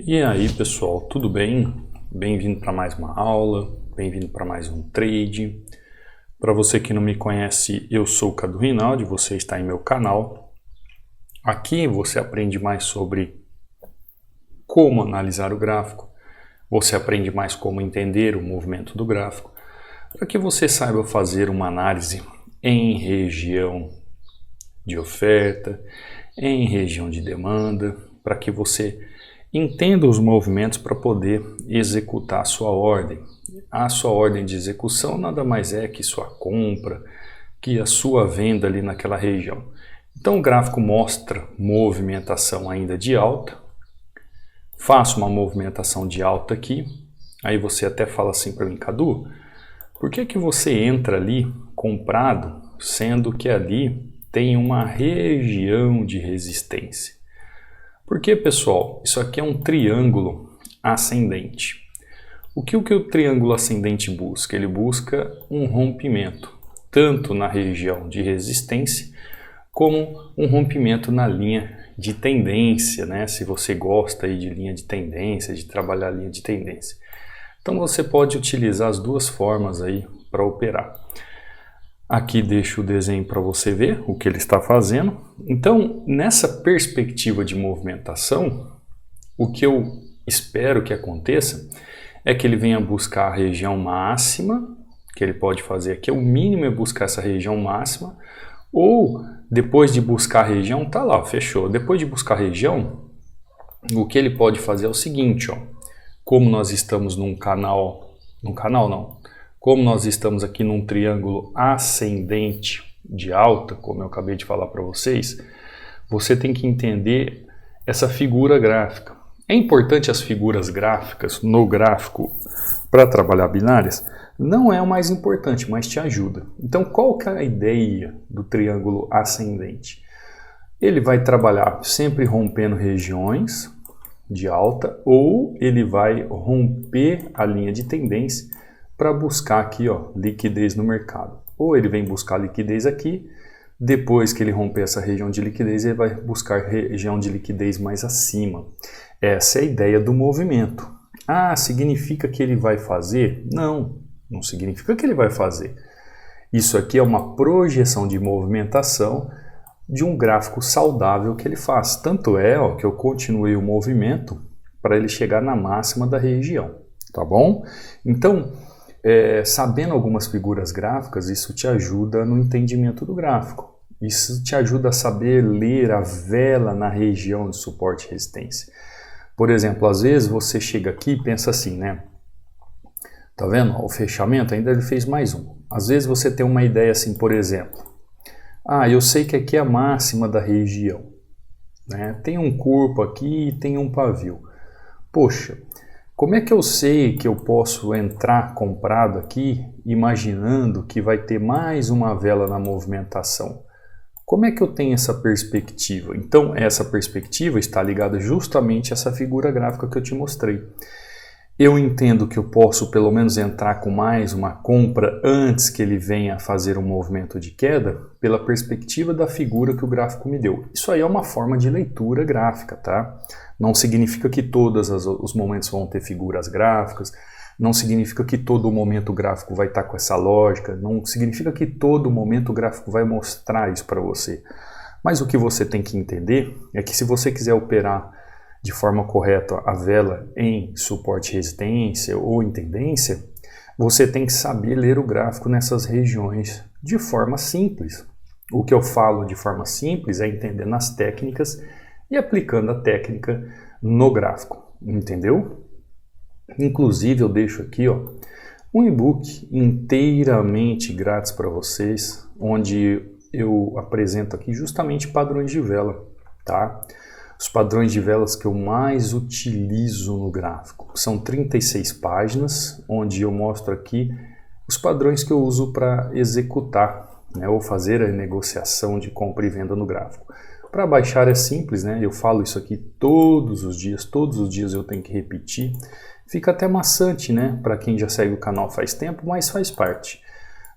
E aí pessoal, tudo bem? Bem-vindo para mais uma aula, bem-vindo para mais um trade. Para você que não me conhece, eu sou o Cadu Rinaldi, você está em meu canal. Aqui você aprende mais sobre como analisar o gráfico, você aprende mais como entender o movimento do gráfico, para que você saiba fazer uma análise em região de oferta, em região de demanda, para que você entenda os movimentos para poder executar a sua ordem. A sua ordem de execução nada mais é que sua compra, que a sua venda ali naquela região. Então o gráfico mostra movimentação ainda de alta. Faço uma movimentação de alta aqui. Aí você até fala assim para mim, Cadu, por que você entra ali comprado, sendo que ali tem uma região de resistência? Porque, pessoal, isso aqui é um triângulo ascendente. O que o triângulo ascendente busca? Ele busca um rompimento, tanto na região de resistência, como um rompimento na linha de tendência, né? Se você gosta aí de linha de tendência, de trabalhar linha de tendência. Então você pode utilizar as duas formas aí para operar. Aqui deixo o desenho para você ver o que ele está fazendo. Então, nessa perspectiva de movimentação, o que eu espero que aconteça é que ele venha buscar a região máxima, que ele pode fazer aqui, o mínimo é buscar essa região máxima, ou depois de buscar a região, tá lá, fechou. Depois de buscar a região, o que ele pode fazer é o seguinte, ó, como nós estamos como nós estamos aqui num triângulo ascendente de alta, como eu acabei de falar para vocês, você tem que entender essa figura gráfica. É importante as figuras gráficas no gráfico para trabalhar binárias? Não é o mais importante, mas te ajuda. Então, qual que é a ideia do triângulo ascendente? Ele vai trabalhar sempre rompendo regiões de alta ou ele vai romper a linha de tendência para buscar aqui, ó, liquidez no mercado. Ou ele vem buscar liquidez aqui, depois que ele romper essa região de liquidez, ele vai buscar região de liquidez mais acima. Essa é a ideia do movimento. Ah, significa que ele vai fazer? Não, não significa que ele vai fazer. Isso aqui é uma projeção de movimentação de um gráfico saudável que ele faz. Tanto é, ó, que eu continuei o movimento para ele chegar na máxima da região, tá bom? Então, sabendo algumas figuras gráficas, isso te ajuda no entendimento do gráfico. Isso te ajuda a saber ler a vela na região de suporte e resistência. Por exemplo, às vezes você chega aqui e pensa assim, né? Tá vendo? O fechamento ainda ele fez mais um. Às vezes você tem uma ideia assim, por exemplo. Ah, eu sei que aqui é a máxima da região, né? Tem um corpo aqui e tem um pavio. Poxa, como é que eu sei que eu posso entrar comprado aqui, imaginando que vai ter mais uma vela na movimentação? Como é que eu tenho essa perspectiva? Então, essa perspectiva está ligada justamente a essa figura gráfica que eu te mostrei. Eu entendo que eu posso pelo menos entrar com mais uma compra antes que ele venha fazer um movimento de queda pela perspectiva da figura que o gráfico me deu. Isso aí é uma forma de leitura gráfica, tá? Não significa que todos os momentos vão ter figuras gráficas, não significa que todo momento gráfico vai estar com essa lógica, não significa que todo momento gráfico vai mostrar isso para você. Mas o que você tem que entender é que se você quiser operar de forma correta a vela em suporte e resistência ou em tendência, você tem que saber ler o gráfico nessas regiões de forma simples. O que eu falo de forma simples é entendendo as técnicas e aplicando a técnica no gráfico, entendeu? Inclusive eu deixo aqui, ó, um e-book inteiramente grátis para vocês, onde eu apresento aqui justamente padrões de vela, tá? Os padrões de velas que eu mais utilizo no gráfico. São 36 páginas, onde eu mostro aqui os padrões que eu uso para executar, né, ou fazer a negociação de compra e venda no gráfico. Para baixar é simples, né? Eu falo isso aqui todos os dias eu tenho que repetir. Fica até maçante, né? Para quem já segue o canal faz tempo, mas faz parte.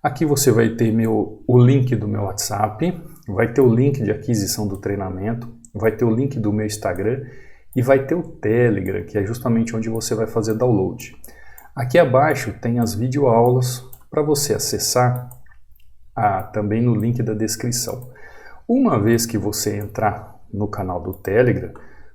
Aqui você vai ter o link do meu WhatsApp, vai ter o link de aquisição do treinamento, vai ter o link do meu Instagram e vai ter o Telegram, que é justamente onde você vai fazer download. Aqui abaixo tem as videoaulas para você acessar também no link da descrição. Uma vez que você entrar no canal do Telegram,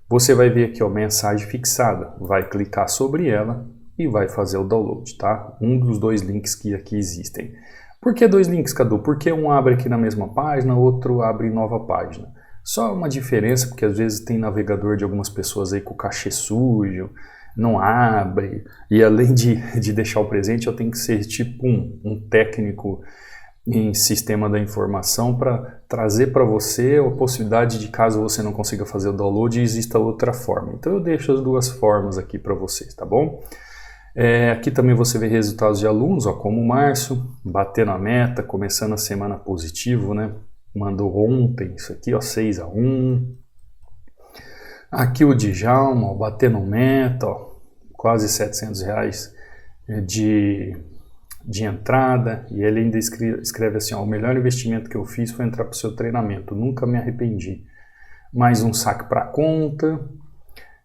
você vai ver aqui, ó, mensagem fixada. Vai clicar sobre ela e vai fazer o download, tá? Um dos dois links que aqui existem. Por que dois links, Cadu? Porque um abre aqui na mesma página, outro abre em nova página. Só uma diferença, porque às vezes tem navegador de algumas pessoas aí com o cachê sujo, não abre, e além de deixar o presente, eu tenho que ser tipo um técnico em sistema da informação para trazer para você a possibilidade de, caso você não consiga fazer o download, exista outra forma. Então eu deixo as duas formas aqui para vocês, tá bom? Aqui também você vê resultados de alunos, ó, como o Márcio, batendo a meta, começando a semana positivo, né? Mandou ontem isso aqui, ó, 6-1. Aqui o Djalma, ó, batendo meta, ó, quase R$700 de entrada, e ele ainda escreve assim, ó, o melhor investimento que eu fiz foi entrar para o seu treinamento, nunca me arrependi. Mais um saque para a conta.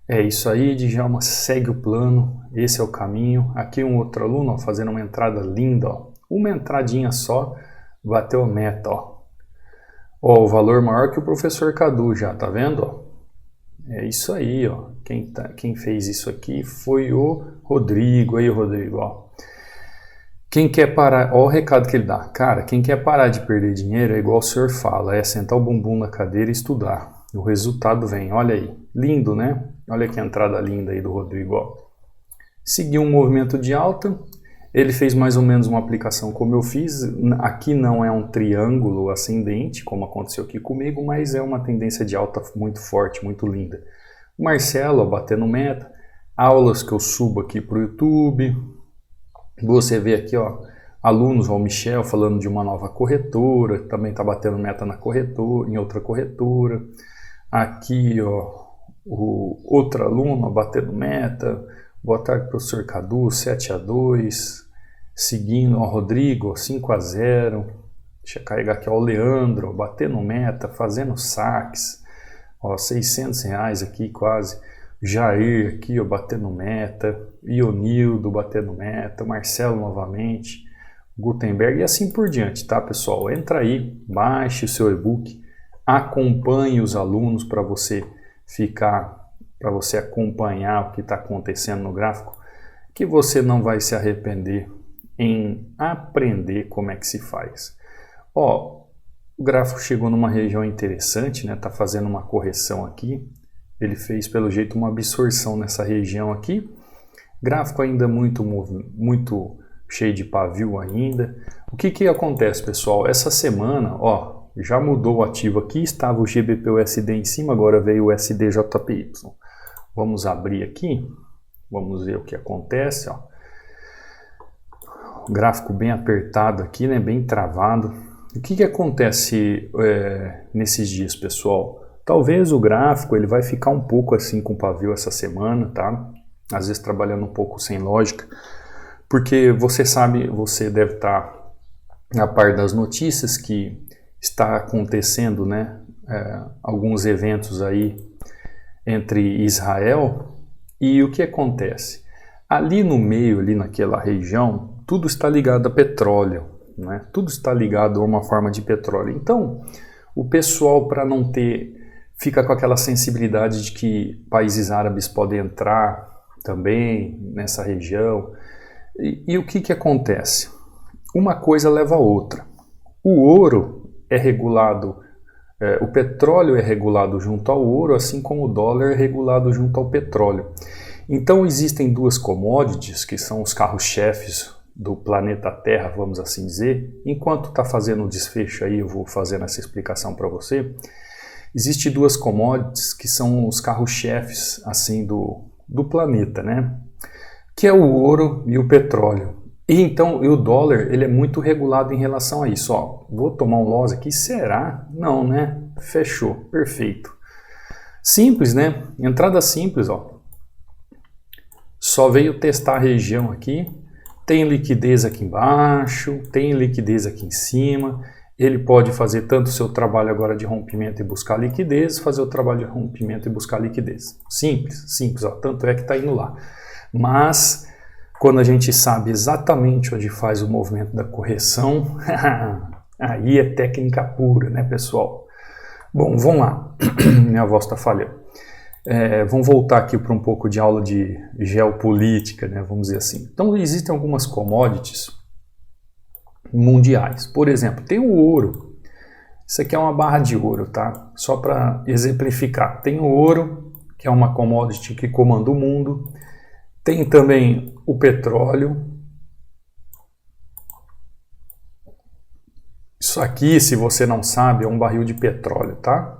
É isso aí, Djalma, segue o plano, esse é o caminho. Aqui um outro aluno, ó, fazendo uma entrada linda, ó, uma entradinha só, bateu a meta, ó. Ó, o valor maior que o professor Cadu já, tá vendo? Ó? É isso aí, ó. Quem fez isso aqui foi o Rodrigo. Aí, Rodrigo, ó. Quem quer parar, ó o recado que ele dá. Cara, quem quer parar de perder dinheiro é igual o senhor fala, é sentar o bumbum na cadeira e estudar. O resultado vem, olha aí. Lindo, né? Olha que entrada linda aí do Rodrigo, ó. Seguiu um movimento de alta. Ele fez mais ou menos uma aplicação como eu fiz. Aqui não é um triângulo ascendente, como aconteceu aqui comigo, mas é uma tendência de alta muito forte, muito linda. O Marcelo, ó, batendo meta. Aulas que eu subo aqui para o YouTube. Você vê aqui, ó, alunos, ó, o Michel falando de uma nova corretora, também está batendo meta na corretora, em outra corretora. Aqui, ó, o outro aluno, ó, batendo meta. Boa tarde, professor Cadu, 7-2. Seguindo, ó, Rodrigo, 5-0. Deixa eu carregar aqui, ó, o Leandro, ó, batendo meta, fazendo saques. Ó, R$600 aqui quase. Jair aqui, ó, batendo meta. Ionildo batendo meta. Marcelo novamente. Gutenberg e assim por diante, tá, pessoal? Entra aí, baixe o seu e-book, acompanhe os alunos para você acompanhar o que está acontecendo no gráfico, que você não vai se arrepender em aprender como é que se faz. Ó, o gráfico chegou numa região interessante, né? Tá fazendo uma correção aqui. Ele fez pelo jeito uma absorção nessa região aqui. Gráfico ainda muito cheio de pavio ainda. O que acontece, pessoal? Essa semana, ó, já mudou o ativo aqui, estava o GBP-USD em cima, agora veio o USD-JPY. Vamos abrir aqui, vamos ver o que acontece, ó. O gráfico bem apertado aqui, né, bem travado. O que acontece nesses dias, pessoal? Talvez o gráfico ele vai ficar um pouco assim com pavio essa semana, tá? Às vezes trabalhando um pouco sem lógica, porque você sabe, você deve estar a par das notícias que está acontecendo, né, alguns eventos aí entre Israel, e o que acontece? Ali no meio, ali naquela região, tudo está ligado a petróleo, né? Tudo está ligado a uma forma de petróleo. Então, o pessoal, para não fica com aquela sensibilidade de que países árabes podem entrar também nessa região. E o que acontece? Uma coisa leva a outra. O ouro é regulado, o petróleo é regulado junto ao ouro, assim como o dólar é regulado junto ao petróleo. Então existem duas commodities que são os carros-chefes do planeta Terra, vamos assim dizer. Enquanto está fazendo o desfecho aí, eu vou fazendo essa explicação para você. Existem duas commodities que são os carros-chefes assim do planeta, né? Que é o ouro e o petróleo. E então o dólar ele é muito regulado em relação a isso. Ó, vou tomar um loss aqui, será? Não, né? Fechou, perfeito. Simples, né? Entrada simples, ó. Só veio testar a região aqui. Tem liquidez aqui embaixo, tem liquidez aqui em cima. ele pode fazer tanto o seu trabalho agora de rompimento e buscar liquidez, fazer o trabalho de rompimento e buscar liquidez. Simples, simples, ó, tanto é que está indo lá. Mas quando a gente sabe exatamente onde faz o movimento da correção, aí é técnica pura, né, pessoal? Bom, vamos lá. Minha voz está falhando. Vamos voltar aqui para um pouco de aula de geopolítica, né, vamos dizer assim. Então, existem algumas commodities mundiais. Por exemplo, tem o ouro. Isso aqui é uma barra de ouro, tá? Só para exemplificar. Tem o ouro, que é uma commodity que comanda o mundo. Tem também o petróleo. Isso aqui, se você não sabe, é um barril de petróleo, tá?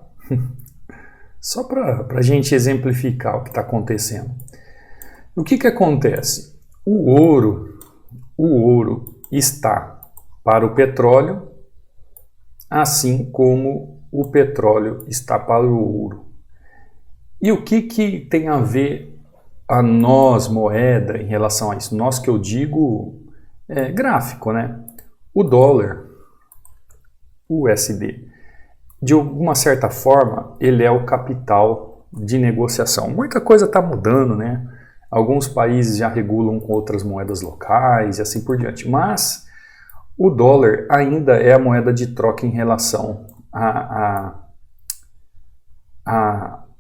Só para a gente exemplificar o que está acontecendo. O que acontece? O ouro está para o petróleo, assim como o petróleo está para o ouro. E o que tem a ver a nós, moeda, em relação a isso? Nós que eu digo gráfico, né? O dólar, o USD, de alguma certa forma, ele é o capital de negociação. Muita coisa está mudando, né? Alguns países já regulam com outras moedas locais e assim por diante, mas o dólar ainda é a moeda de troca em relação a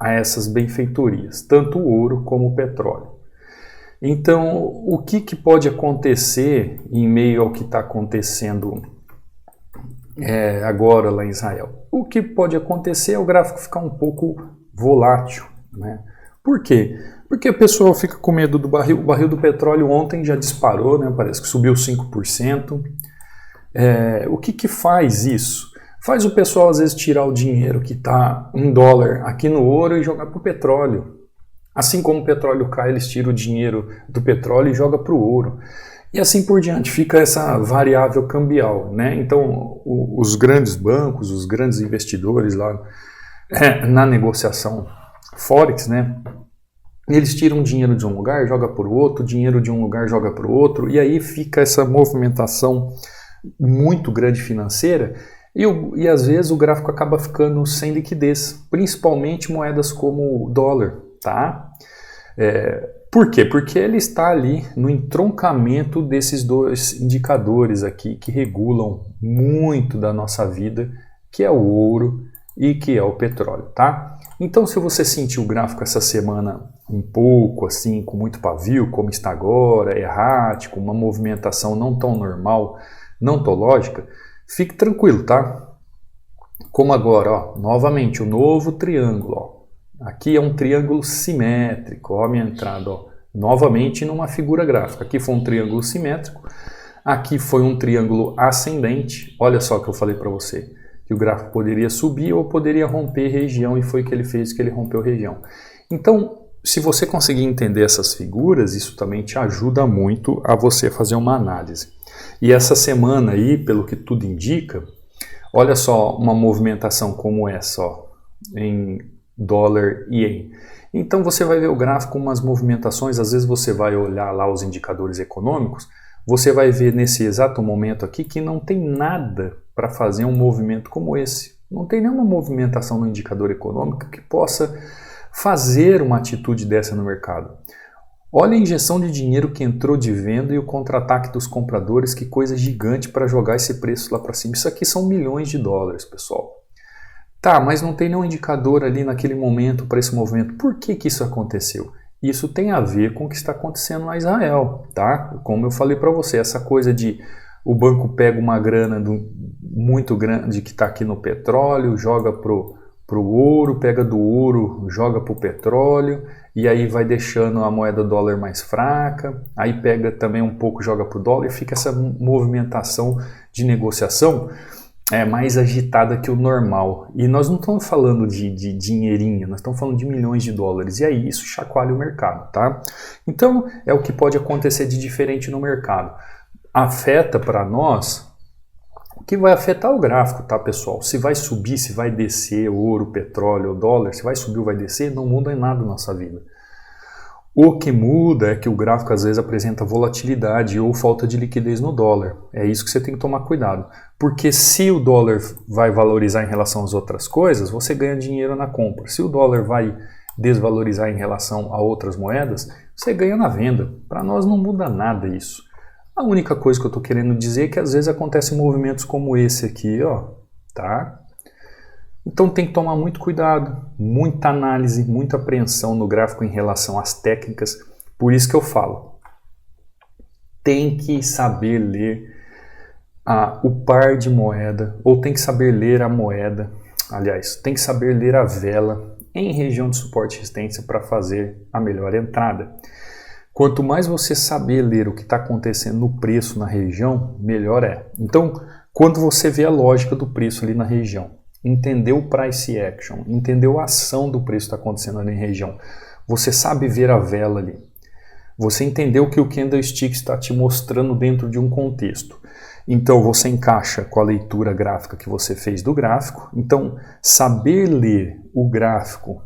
essas benfeitorias, tanto o ouro como o petróleo. Então, o que pode acontecer em meio ao que está acontecendo agora lá em Israel? O que pode acontecer é o gráfico ficar um pouco volátil, né? Por quê? Porque a pessoa fica com medo do barril. O barril do petróleo ontem já disparou, né? Parece que subiu 5%. O que faz isso? Faz o pessoal às vezes tirar o dinheiro que está em dólar aqui no ouro e jogar para o petróleo. Assim como o petróleo cai, eles tiram o dinheiro do petróleo e jogam para o ouro. E assim por diante, fica essa variável cambial, né? Então, os grandes bancos, os grandes investidores lá na negociação Forex, né? Eles tiram dinheiro de um lugar, joga para o outro, dinheiro de um lugar joga para o outro, e aí fica essa movimentação muito grande financeira, e às vezes o gráfico acaba ficando sem liquidez, principalmente moedas como o dólar, tá? Por quê? Porque ele está ali no entroncamento desses dois indicadores aqui que regulam muito da nossa vida, que é o ouro e que é o petróleo, tá? Então, se você sentiu o gráfico essa semana um pouco assim, com muito pavio, como está agora, errático, uma movimentação não tão normal, não tão lógica, fique tranquilo, tá? Como agora, ó, novamente, o novo triângulo, ó. Aqui é um triângulo simétrico, ó a minha entrada, ó. Novamente numa figura gráfica. Aqui foi um triângulo simétrico, aqui foi um triângulo ascendente. Olha só o que eu falei para você, que o gráfico poderia subir ou poderia romper região, e foi o que ele fez, que ele rompeu região. Então, se você conseguir entender essas figuras, isso também te ajuda muito a você fazer uma análise. E essa semana aí, pelo que tudo indica, olha só uma movimentação como essa, ó, em dólar e ien. Então você vai ver o gráfico com umas movimentações, às vezes você vai olhar lá os indicadores econômicos, você vai ver nesse exato momento aqui que não tem nada para fazer um movimento como esse. Não tem nenhuma movimentação no indicador econômico que possa fazer uma atitude dessa no mercado. Olha a injeção de dinheiro que entrou de venda e o contra-ataque dos compradores, que coisa gigante para jogar esse preço lá para cima. Isso aqui são milhões de dólares, pessoal. Tá, mas não tem nenhum indicador ali naquele momento para esse movimento. Por que isso aconteceu? Isso tem a ver com o que está acontecendo na Israel, tá? Como eu falei para você, essa coisa de o banco pega uma grana muito grande que está aqui no petróleo, joga pro ouro, pega do ouro, joga pro petróleo, e aí vai deixando a moeda dólar mais fraca, aí pega também um pouco, joga pro dólar, e fica essa movimentação de negociação mais agitada que o normal. E nós não estamos falando de dinheirinho, nós estamos falando de milhões de dólares. E aí isso chacoalha o mercado, tá? Então é o que pode acontecer de diferente no mercado. Afeta para nós o que vai afetar o gráfico, tá, pessoal? Se vai subir, se vai descer, ouro, petróleo, dólar, se vai subir ou vai descer, não muda em nada na nossa vida. O que muda é que o gráfico às vezes apresenta volatilidade ou falta de liquidez no dólar. É isso que você tem que tomar cuidado. Porque se o dólar vai valorizar em relação às outras coisas, você ganha dinheiro na compra. Se o dólar vai desvalorizar em relação a outras moedas, você ganha na venda. Para nós não muda nada isso. A única coisa que eu estou querendo dizer é que às vezes acontecem movimentos como esse aqui, ó, tá? Então tem que tomar muito cuidado, muita análise, muita apreensão no gráfico em relação às técnicas. Por isso que eu falo, tem que saber ler o par de moeda, ou tem que saber ler a moeda, aliás, tem que saber ler a vela em região de suporte e resistência para fazer a melhor entrada. Quanto mais você saber ler o que está acontecendo no preço na região, melhor é. Então, quando você vê a lógica do preço ali na região, entendeu o price action, entendeu a ação do preço que está acontecendo ali na região, você sabe ver a vela ali, você entendeu que o candlestick está te mostrando dentro de um contexto. Então você encaixa com a leitura gráfica que você fez do gráfico. Então saber ler o gráfico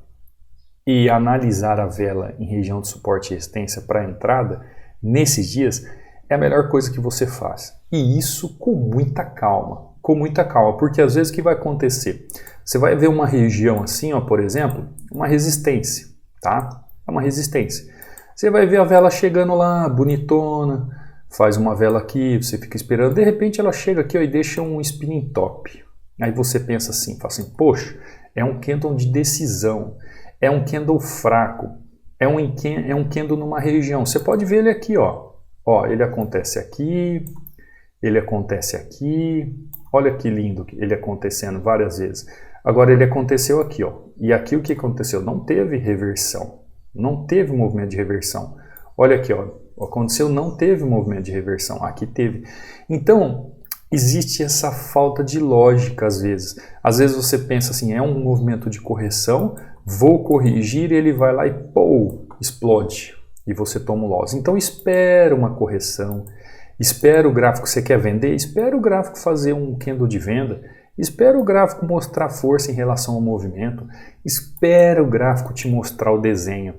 e analisar a vela em região de suporte e resistência para a entrada, nesses dias, é a melhor coisa que você faz. E isso com muita calma. Com muita calma, porque às vezes o que vai acontecer? Você vai ver uma região assim, ó, por exemplo, uma resistência, tá? É uma resistência. Você vai ver a vela chegando lá, bonitona, faz uma vela aqui, você fica esperando, de repente ela chega aqui, ó, e deixa um spinning top. Aí você pensa assim, fala assim, poxa, é um candle de decisão, é um candle fraco, é um candle numa região. Você pode ver ele aqui, ó. Ó, ele acontece aqui, ele acontece aqui. Olha que lindo ele acontecendo várias vezes. Agora ele aconteceu aqui, ó. E aqui o que aconteceu? Não teve reversão. Não teve movimento de reversão. Olha aqui, ó. Aconteceu, não teve movimento de reversão. Aqui teve. Então, existe essa falta de lógica às vezes. Às vezes você pensa assim, é um movimento de correção, vou corrigir e ele vai lá e pô, explode. E você toma um loss. Então espera uma correção. Espera o gráfico, você quer vender? Espera o gráfico fazer um candle de venda. Espera o gráfico mostrar força em relação ao movimento. Espera o gráfico te mostrar o desenho.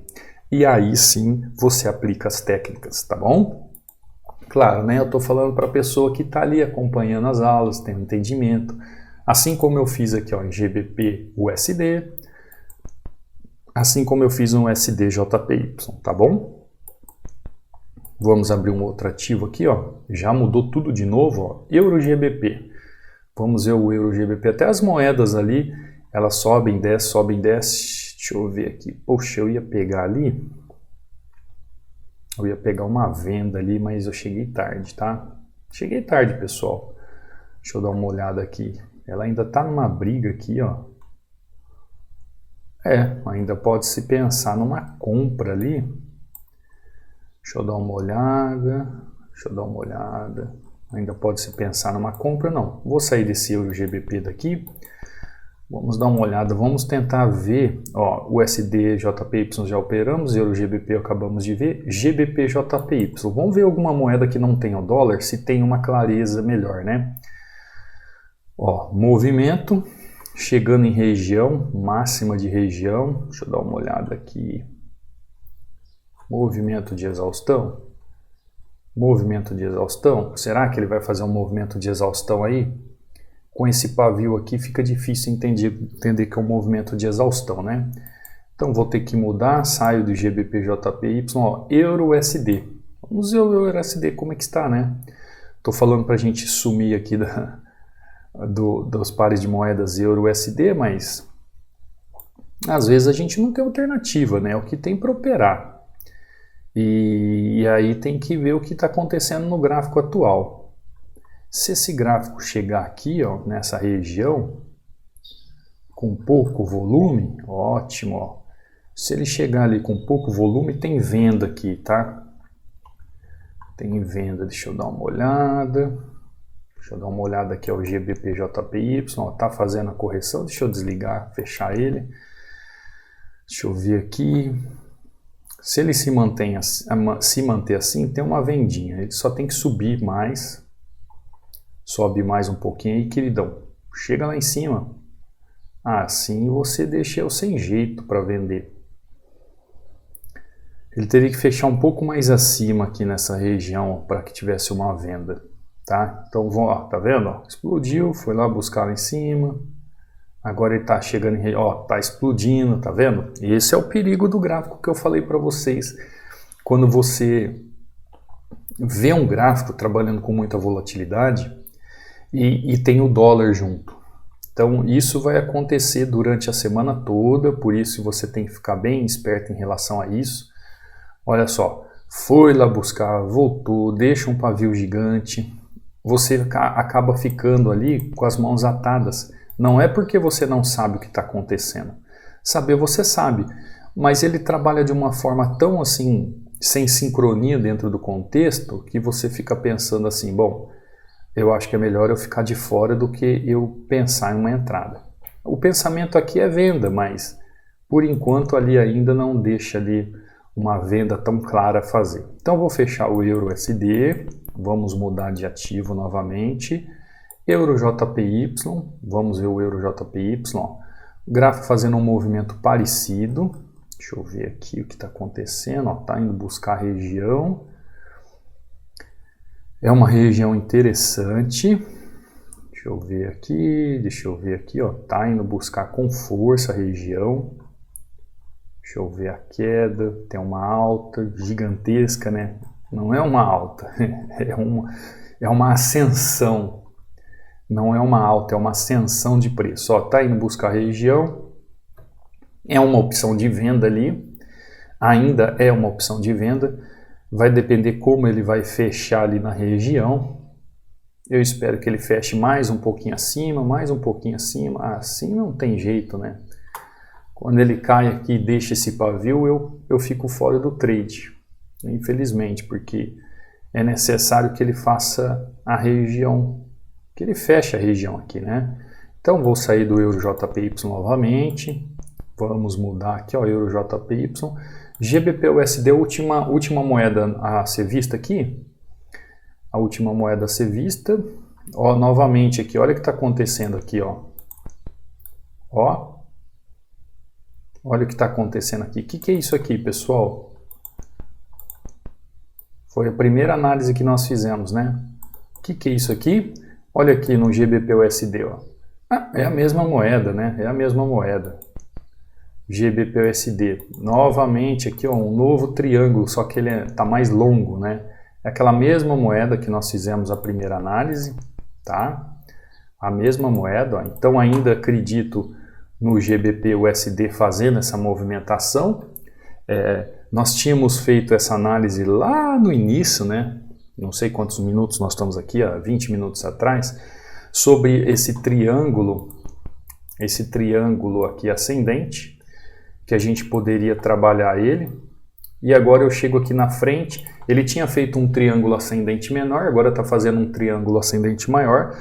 E aí sim você aplica as técnicas, tá bom? Claro, né? Eu estou falando para a pessoa que está ali acompanhando as aulas, tem um entendimento. Assim como eu fiz aqui, ó, em GBP USD. Assim como eu fiz no USD JPY, tá bom? Vamos abrir um outro ativo aqui, ó. Já mudou tudo de novo, ó. Euro GBP. Vamos ver o Euro GBP. Até as moedas ali, elas sobem, descem, sobem, descem. Deixa eu ver aqui. Poxa, eu ia pegar ali. Eu ia pegar uma venda ali, mas eu cheguei tarde, tá? Cheguei tarde, pessoal. Deixa eu dar uma olhada aqui. Ela ainda tá numa briga aqui, ó. Ainda pode se pensar numa compra ali. Deixa eu dar uma olhada. Ainda pode se pensar numa compra, não. Vou sair desse Euro GBP daqui. Vamos dar uma olhada, vamos tentar ver, ó, USD JPY já operamos, Euro GBP acabamos de ver, GBP JPY. Vamos ver alguma moeda que não tenha o dólar, se tem uma clareza melhor, né? Ó, movimento, chegando em região, máxima de região, deixa eu dar uma olhada aqui. Movimento de exaustão. Será que ele vai fazer um movimento de exaustão aí? Com esse pavio aqui fica difícil entender que é um movimento de exaustão, né? Então vou ter que mudar, saio do GBP JPY, ó, Euro USD. Vamos ver o Euro USD como é que está, né? Tô falando para a gente sumir aqui dos pares de moedas Euro USD, mas às vezes a gente não tem alternativa, né? É o que tem para operar. E aí tem que ver o que está acontecendo no gráfico atual. Se esse gráfico chegar aqui, ó, nessa região, com pouco volume, ótimo, ó. Se ele chegar ali com pouco volume, tem venda aqui, tá? Tem venda, deixa eu dar uma olhada. Deixa eu dar uma olhada aqui ao GBP JPY, ó, tá fazendo a correção, deixa eu desligar, fechar ele. Deixa eu ver aqui. Se ele se manter assim, tem uma vendinha, ele só tem que subir mais. Sobe mais um pouquinho aí, queridão. Chega lá em cima. Assim você deixa eu sem jeito para vender. Ele teria que fechar um pouco mais acima aqui nessa região para que tivesse uma venda, tá? Então, ó, tá vendo? Ó, explodiu, foi lá buscar lá em cima. Agora ele tá chegando em... Ó, tá explodindo, tá vendo? E esse é o perigo do gráfico que eu falei para vocês. Quando você vê um gráfico trabalhando com muita volatilidade e tem o dólar junto. Então, isso vai acontecer durante a semana toda, por isso você tem que ficar bem esperto em relação a isso. Olha só, foi lá buscar, voltou, deixa um pavio gigante, você acaba ficando ali com as mãos atadas. Não é porque você não sabe o que está acontecendo. Saber você sabe, mas ele trabalha de uma forma tão assim, sem sincronia dentro do contexto, que você fica pensando assim, bom, eu acho que é melhor eu ficar de fora do que eu pensar em uma entrada. O pensamento aqui é venda, mas por enquanto ali ainda não deixa ali uma venda tão clara a fazer. Então vou fechar o EURUSD, vamos mudar de ativo novamente, EUROJPY, vamos ver o EUROJPY, o gráfico fazendo um movimento parecido, deixa eu ver aqui o que está acontecendo, está indo buscar a região, é uma região interessante, deixa eu ver aqui, está indo buscar com força a região. Deixa eu ver a queda, tem uma alta gigantesca, né? Não é uma alta, é uma ascensão. Não é uma alta, é uma ascensão de preço. Ó, tá indo buscar a região, é uma opção de venda ali, ainda é uma opção de venda, vai depender como ele vai fechar ali na região. Eu espero que ele feche mais um pouquinho acima, assim não tem jeito, né? Quando ele cai aqui e deixa esse pavio, eu fico fora do trade, infelizmente, porque é necessário que ele faça a região, que ele feche a região aqui, né? Então vou sair do EUROJPY novamente, vamos mudar aqui, ó, EUROJPY, GBP/USD, última moeda a ser vista aqui, a última moeda a ser vista, ó, novamente aqui, olha o que está acontecendo aqui, ó. Olha o que está acontecendo aqui. O que é isso aqui, pessoal? Foi a primeira análise que nós fizemos, né? O que é isso aqui? Olha aqui no GBP/USD, ó. É a mesma moeda, né? É a mesma moeda. GBP/USD. Novamente aqui, ó, um novo triângulo, só que ele está mais longo, né? É aquela mesma moeda que nós fizemos a primeira análise, tá? A mesma moeda, ó. Então ainda acredito no GBP/USD fazendo essa movimentação. Nós tínhamos feito essa análise lá no início, né? Não sei quantos minutos nós estamos aqui, há 20 minutos atrás, sobre esse triângulo aqui ascendente, que a gente poderia trabalhar ele. E agora eu chego aqui na frente, ele tinha feito um triângulo ascendente menor, agora está fazendo um triângulo ascendente maior.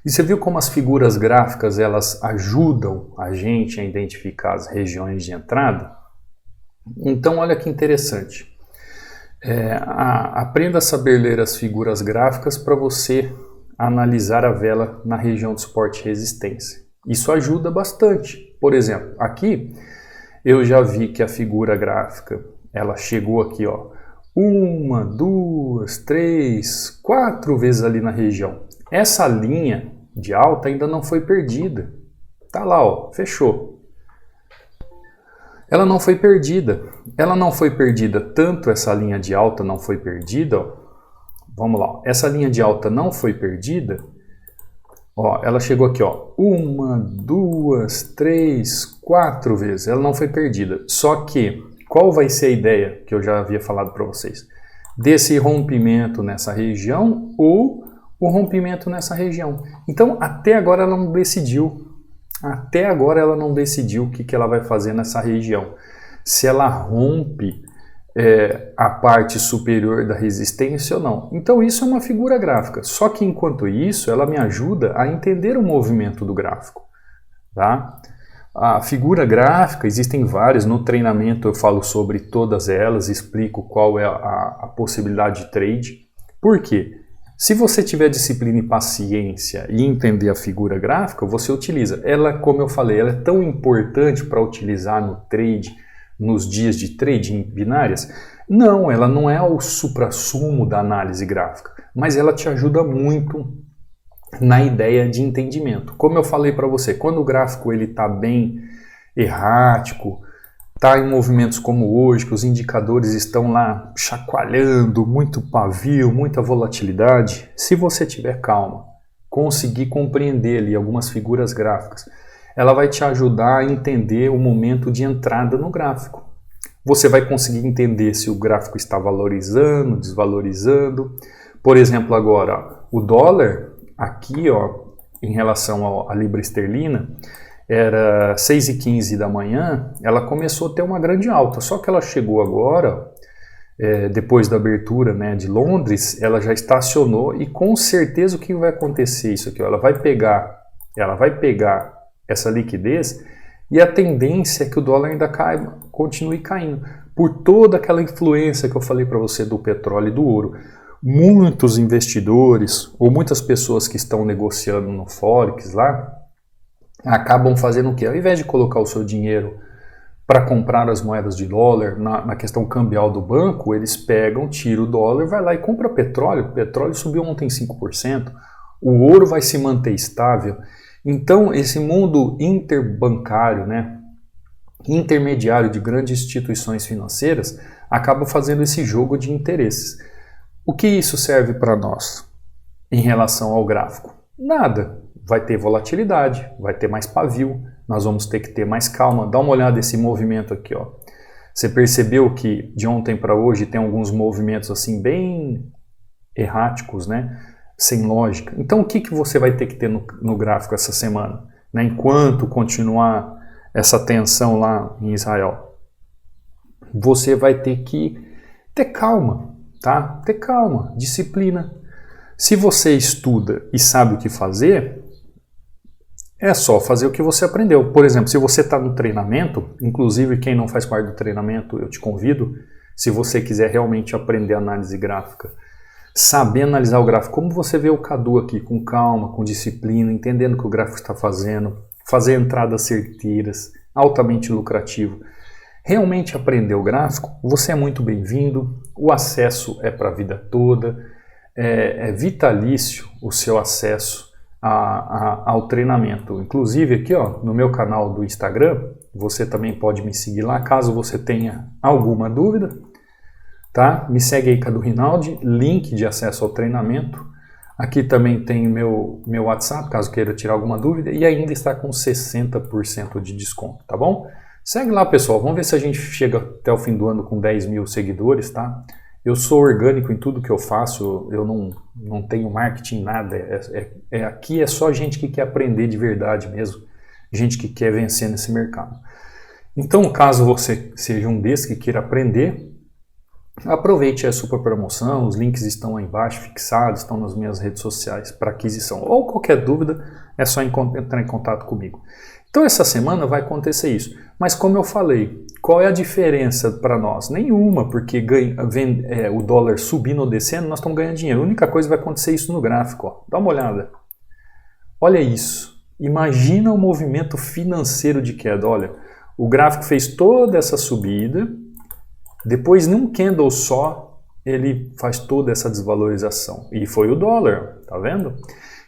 E você viu como as figuras gráficas elas ajudam a gente a identificar as regiões de entrada? Então olha que interessante. Aprenda a saber ler as figuras gráficas para você analisar a vela na região de suporte e resistência. Isso ajuda bastante. Por exemplo, aqui eu já vi que a figura gráfica ela chegou aqui, ó, 1, 2, 3, 4 vezes ali na região. Essa linha de alta ainda não foi perdida. Tá lá, ó, fechou. Ela não foi perdida. Ela não foi perdida, tanto essa linha de alta não foi perdida, ó. Vamos lá, ó. Essa linha de alta não foi perdida. Ó, ela chegou aqui, ó, 1, 2, 3, 4 vezes. Ela não foi perdida. Só que, qual vai ser a ideia que eu já havia falado para vocês? Desse rompimento nessa região ou o rompimento nessa região. Então, até agora ela não decidiu. Até agora ela não decidiu o que ela vai fazer nessa região. Se ela rompe a parte superior da resistência ou não. Então isso é uma figura gráfica. Só que enquanto isso, ela me ajuda a entender o movimento do gráfico. Tá? A figura gráfica, existem várias. No treinamento eu falo sobre todas elas, explico qual é a possibilidade de trade. Por quê? Se você tiver disciplina e paciência e entender a figura gráfica, você utiliza. Ela, como eu falei, ela é tão importante para utilizar no trade, nos dias de trading binárias? Não, ela não é o suprassumo da análise gráfica, mas ela te ajuda muito na ideia de entendimento. Como eu falei para você, quando o gráfico está bem errático, está em movimentos como hoje, que os indicadores estão lá chacoalhando, muito pavio, muita volatilidade, se você tiver calma, conseguir compreender ali algumas figuras gráficas, ela vai te ajudar a entender o momento de entrada no gráfico. Você vai conseguir entender se o gráfico está valorizando, desvalorizando. Por exemplo, agora, o dólar, aqui, em relação à libra esterlina, era 6h15 da manhã, ela começou a ter uma grande alta, só que ela chegou agora, depois da abertura, né, de Londres, ela já estacionou e com certeza o que vai acontecer isso aqui? Ela vai pegar essa liquidez e a tendência é que o dólar ainda continue caindo, por toda aquela influência que eu falei para você do petróleo e do ouro. Muitos investidores ou muitas pessoas que estão negociando no Forex lá, acabam fazendo o quê? Ao invés de colocar o seu dinheiro para comprar as moedas de dólar na questão cambial do banco, eles pegam, tiram o dólar, vai lá e compra petróleo. O petróleo subiu ontem 5%, o ouro vai se manter estável. Então, esse mundo interbancário, né, intermediário de grandes instituições financeiras, acaba fazendo esse jogo de interesses. O que isso serve para nós em relação ao gráfico? Nada. Vai ter volatilidade, vai ter mais pavio, nós vamos ter que ter mais calma. Dá uma olhada nesse movimento aqui, ó. Você percebeu que de ontem para hoje tem alguns movimentos assim bem erráticos, né? Sem lógica. Então o que você vai ter que ter no gráfico essa semana, né? Enquanto continuar essa tensão lá em Israel? Você vai ter que ter calma, tá? Ter calma, disciplina. Se você estuda e sabe o que fazer, é só fazer o que você aprendeu. Por exemplo, se você está no treinamento, inclusive quem não faz parte do treinamento, eu te convido, se você quiser realmente aprender análise gráfica, saber analisar o gráfico, como você vê o Cadu aqui, com calma, com disciplina, entendendo o que o gráfico está fazendo, fazer entradas certeiras, altamente lucrativo. Realmente aprender o gráfico, você é muito bem-vindo, o acesso é para a vida toda, é vitalício o seu acesso ao treinamento. Inclusive aqui, ó, no meu canal do Instagram, você também pode me seguir lá, caso você tenha alguma dúvida, tá? Me segue aí, Cadu Rinaldi, link de acesso ao treinamento. Aqui também tem meu WhatsApp, caso queira tirar alguma dúvida, e ainda está com 60% de desconto, tá bom? Segue lá, pessoal, vamos ver se a gente chega até o fim do ano com 10 mil seguidores, tá? Eu sou orgânico em tudo que eu faço, eu não tenho marketing, nada. Aqui é só gente que quer aprender de verdade mesmo, gente que quer vencer nesse mercado. Então, caso você seja um desses que queira aprender, aproveite a super promoção, os links estão aí embaixo, fixados, estão nas minhas redes sociais para aquisição. Ou qualquer dúvida, é só entrar em contato comigo. Então essa semana vai acontecer isso. Mas como eu falei, qual é a diferença para nós? Nenhuma, porque o dólar subindo ou descendo, nós estamos ganhando dinheiro. A única coisa que vai acontecer isso no gráfico. Ó. Dá uma olhada. Olha isso. Imagina o movimento financeiro de queda. Olha, o gráfico fez toda essa subida, depois num candle só, ele faz toda essa desvalorização. E foi o dólar, tá vendo?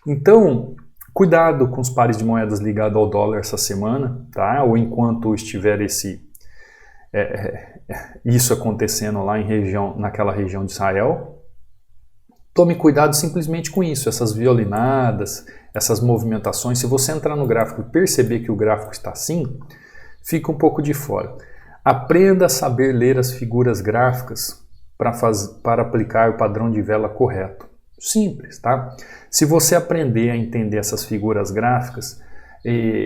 Então, cuidado com os pares de moedas ligados ao dólar essa semana, tá? Ou enquanto estiver isso acontecendo lá naquela região de Israel. Tome cuidado simplesmente com isso, essas violinadas, essas movimentações. Se você entrar no gráfico e perceber que o gráfico está assim, fica um pouco de fora. Aprenda a saber ler as figuras gráficas para aplicar o padrão de vela correto. Simples, tá? Se você aprender a entender essas figuras gráficas,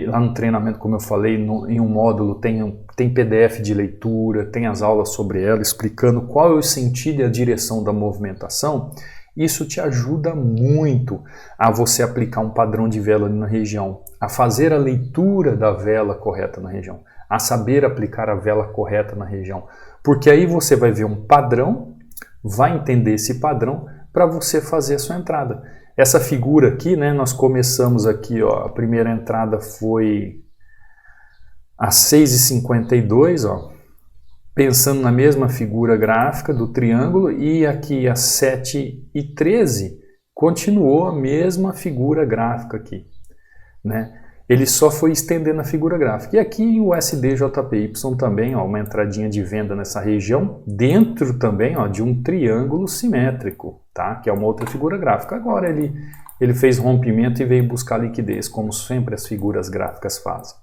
lá no treinamento, como eu falei, em um módulo tem PDF de leitura, tem as aulas sobre ela, explicando qual é o sentido e a direção da movimentação. Isso te ajuda muito a você aplicar um padrão de vela ali na região, a fazer a leitura da vela correta na região, a saber aplicar a vela correta na região. Porque aí você vai ver um padrão, vai entender esse padrão para você fazer a sua entrada. Essa figura aqui, né, nós começamos aqui, ó, a primeira entrada foi às 6h52, ó, pensando na mesma figura gráfica do triângulo, e aqui às 7h13 continuou a mesma figura gráfica aqui, né? Ele só foi estendendo a figura gráfica. E aqui o USD/JPY também, ó, uma entradinha de venda nessa região, dentro também, ó, de um triângulo simétrico, tá? Que é uma outra figura gráfica. Agora ele fez rompimento e veio buscar liquidez, como sempre as figuras gráficas fazem.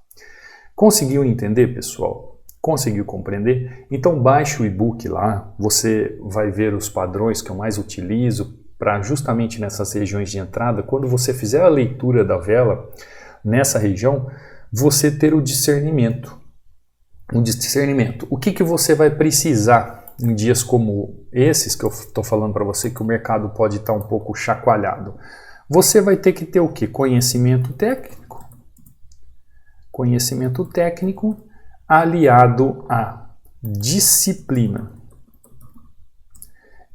Conseguiu entender, pessoal? Conseguiu compreender? Então baixe o e-book lá, você vai ver os padrões que eu mais utilizo para justamente nessas regiões de entrada, quando você fizer a leitura da vela, nessa região, você ter o discernimento. O discernimento. O que você vai precisar em dias como esses que eu estou falando para você, que o mercado pode estar um pouco chacoalhado? Você vai ter que ter o quê? Conhecimento técnico. Conhecimento técnico aliado a disciplina.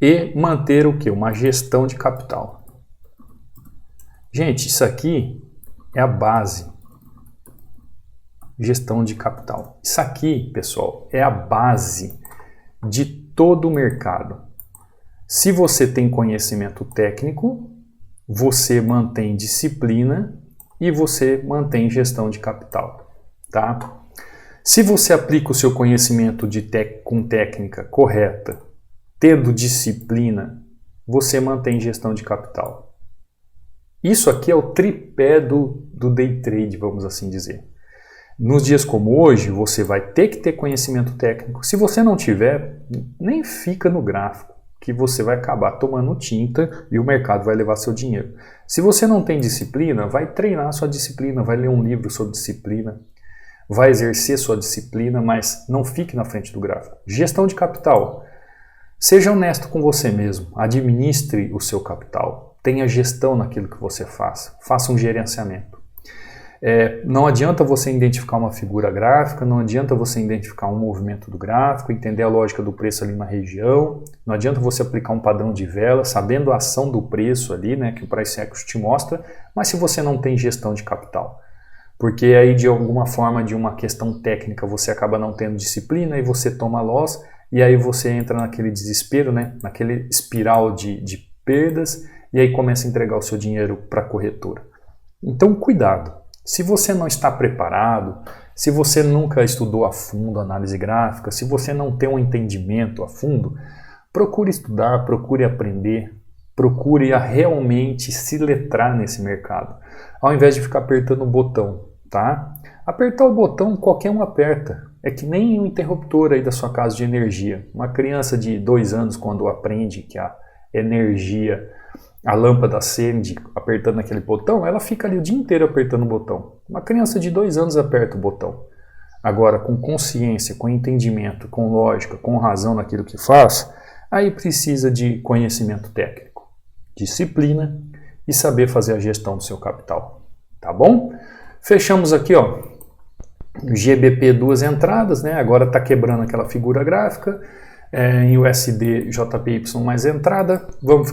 E manter o quê? Uma gestão de capital. Gente, isso aqui é a base. Gestão de capital. Isso aqui, pessoal, é a base de todo o mercado. Se você tem conhecimento técnico, você mantém disciplina e você mantém gestão de capital, tá? Se você aplica o seu conhecimento com técnica correta, tendo disciplina, você mantém gestão de capital. Isso aqui é o tripé do day trade, vamos assim dizer. Nos dias como hoje, você vai ter que ter conhecimento técnico. Se você não tiver, nem fica no gráfico, que você vai acabar tomando tinta e o mercado vai levar seu dinheiro. Se você não tem disciplina, vai treinar sua disciplina, vai ler um livro sobre disciplina, vai exercer sua disciplina, mas não fique na frente do gráfico. Gestão de capital. Seja honesto com você mesmo, administre o seu capital. Tenha gestão naquilo que você faz. Faça um gerenciamento. Não adianta você identificar uma figura gráfica, não adianta você identificar um movimento do gráfico, entender a lógica do preço ali na região, não adianta você aplicar um padrão de vela, sabendo a ação do preço ali, né, que o Price Action te mostra, mas se você não tem gestão de capital. Porque aí de alguma forma, de uma questão técnica, você acaba não tendo disciplina e você toma loss, e aí você entra naquele desespero, né, naquele espiral de perdas, e aí começa a entregar o seu dinheiro para a corretora. Então, cuidado. Se você não está preparado, se você nunca estudou a fundo análise gráfica, se você não tem um entendimento a fundo, procure estudar, procure aprender, procure realmente se letrar nesse mercado, ao invés de ficar apertando o botão, tá? Apertar o botão, qualquer um aperta. É que nem um interruptor aí da sua casa de energia. Uma criança de 2 anos, quando aprende que a energia, a lâmpada acende apertando aquele botão, ela fica ali o dia inteiro apertando o botão. Uma criança de 2 anos aperta o botão. Agora, com consciência, com entendimento, com lógica, com razão naquilo que faz, aí precisa de conhecimento técnico, disciplina e saber fazer a gestão do seu capital. Tá bom? Fechamos aqui, ó. GBP 2 entradas, né? Agora está quebrando aquela figura gráfica. Em USD JPY mais entrada, vamos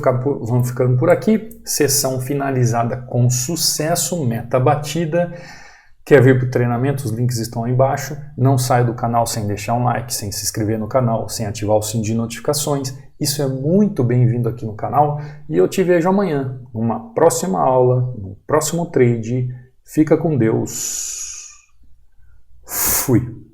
ficando por aqui, sessão finalizada com sucesso, meta batida. Quer vir para o treinamento? Os links estão aí embaixo. Não saia do canal sem deixar um like, sem se inscrever no canal, sem ativar o sininho de notificações. Isso é muito bem-vindo aqui no canal e eu te vejo amanhã, numa próxima aula, no próximo trade. Fica com Deus. Fui!